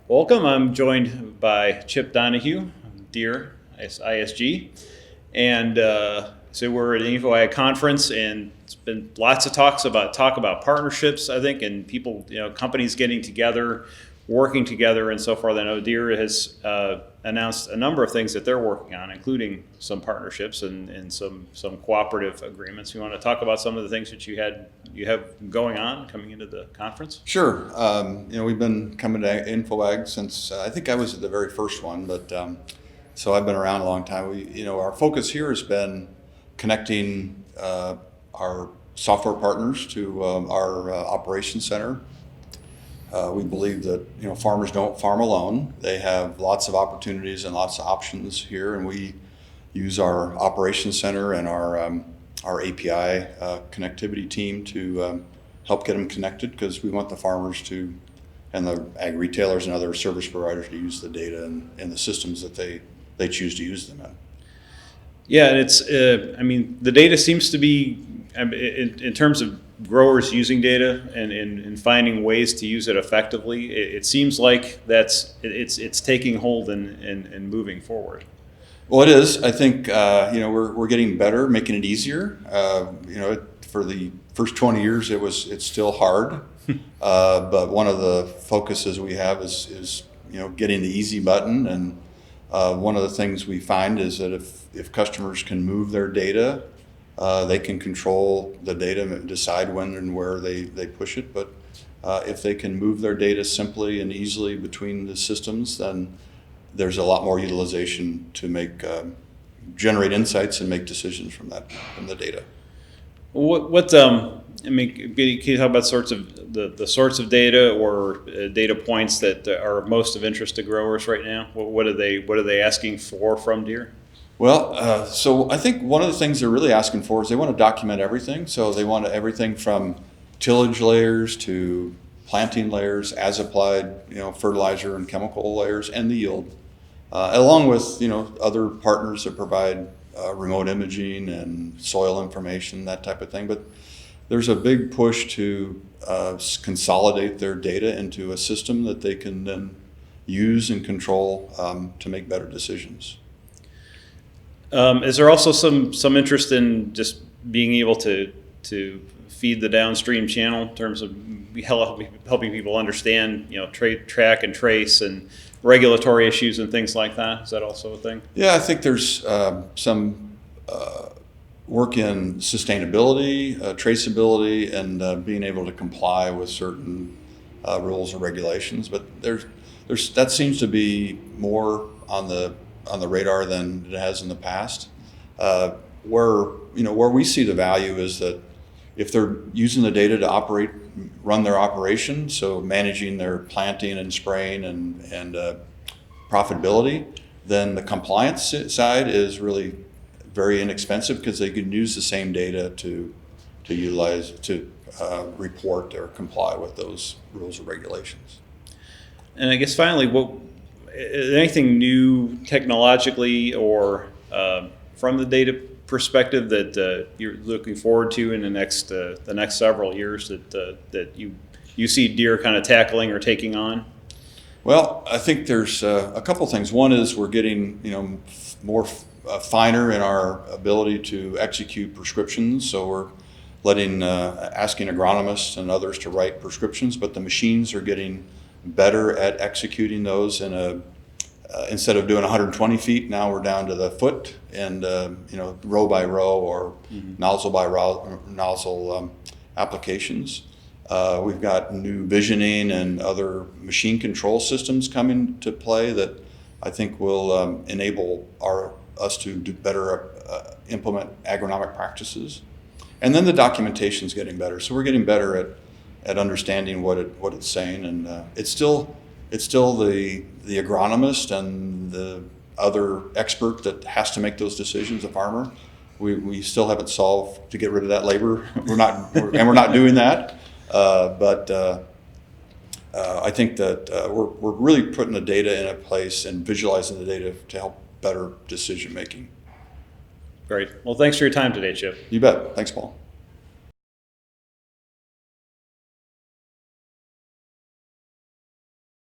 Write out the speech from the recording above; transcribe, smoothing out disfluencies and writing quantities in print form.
Welcome. I'm joined by Chip Donahue, Deere ISG, and so we're at an InfoAg conference, and it's been lots of talk about partnerships, I think, and people, companies getting together, working together, and so far, I know Deere has announced a number of things that they're working on, including some partnerships and some cooperative agreements. You want to talk about some of the things that you have going on coming into the conference? Sure. We've been coming to InfoAg since I think I was at the very first one, but so I've been around a long time. Our focus here has been connecting our software partners to our operations center. We believe that farmers don't farm alone. They have lots of opportunities and lots of options here, and we use our operations center and our API connectivity team to help get them connected, because we want the farmers to, and the ag retailers and other service providers, to use the data and the systems that they choose to use them in. Yeah, and it's the data seems to be, in terms of growers using data and finding ways to use it effectively, it seems like it's taking hold and moving forward. Well, it is. I think we're getting better, making it easier. For the first 20 years, it's still hard. But one of the focuses we have is getting the easy button. And one of the things we find is that if customers can move their data, they can control the data and decide when and where they push it. But if they can move their data simply and easily between the systems, then there's a lot more utilization to generate insights and make decisions from the data. Can you talk about the sorts of data or data points that are most of interest to growers right now? What are they asking for from Deere? Well, so I think one of the things they're really asking for is they want to document everything. So they want everything from tillage layers to planting layers, as applied, fertilizer and chemical layers, and the yield, along with other partners that provide remote imaging and soil information, that type of thing. But there's a big push to consolidate their data into a system that they can then use and control to make better decisions. Is there also some interest in just being able to feed the downstream channel in terms of helping people understand, track and trace and regulatory issues and things like that? Is that also a thing? Yeah, I think there's some work in sustainability, traceability, and being able to comply with certain rules and regulations. But that seems to be more on the radar than it has in the past. Where we see the value is that if they're using the data to run their operation, so managing their planting and spraying and profitability, then the compliance side is really very inexpensive, because they can use the same data to utilize to report or comply with those rules and regulations. And I guess finally, is anything new technologically or from the data perspective that you're looking forward to in the next several years that you see Deere kind of tackling or taking on? Well, I think there's a couple things. One is we're getting more finer in our ability to execute prescriptions. So we're asking agronomists and others to write prescriptions, but the machines are getting better at executing those instead of doing 120 feet, now we're down to the foot, and row by row or nozzle by nozzle applications. We've got new visioning and other machine control systems coming to play that I think will enable us to do better implement agronomic practices. And then the documentation's getting better, so we're getting better at understanding what it's saying, and it's still the agronomist and the other expert that has to make those decisions, the farmer. We still haven't solved to get rid of that labor. We're not doing that. But I think that we're really putting the data in a place and visualizing the data to help better decision making. Great. Well, thanks for your time today, Chip. You bet. Thanks, Paul.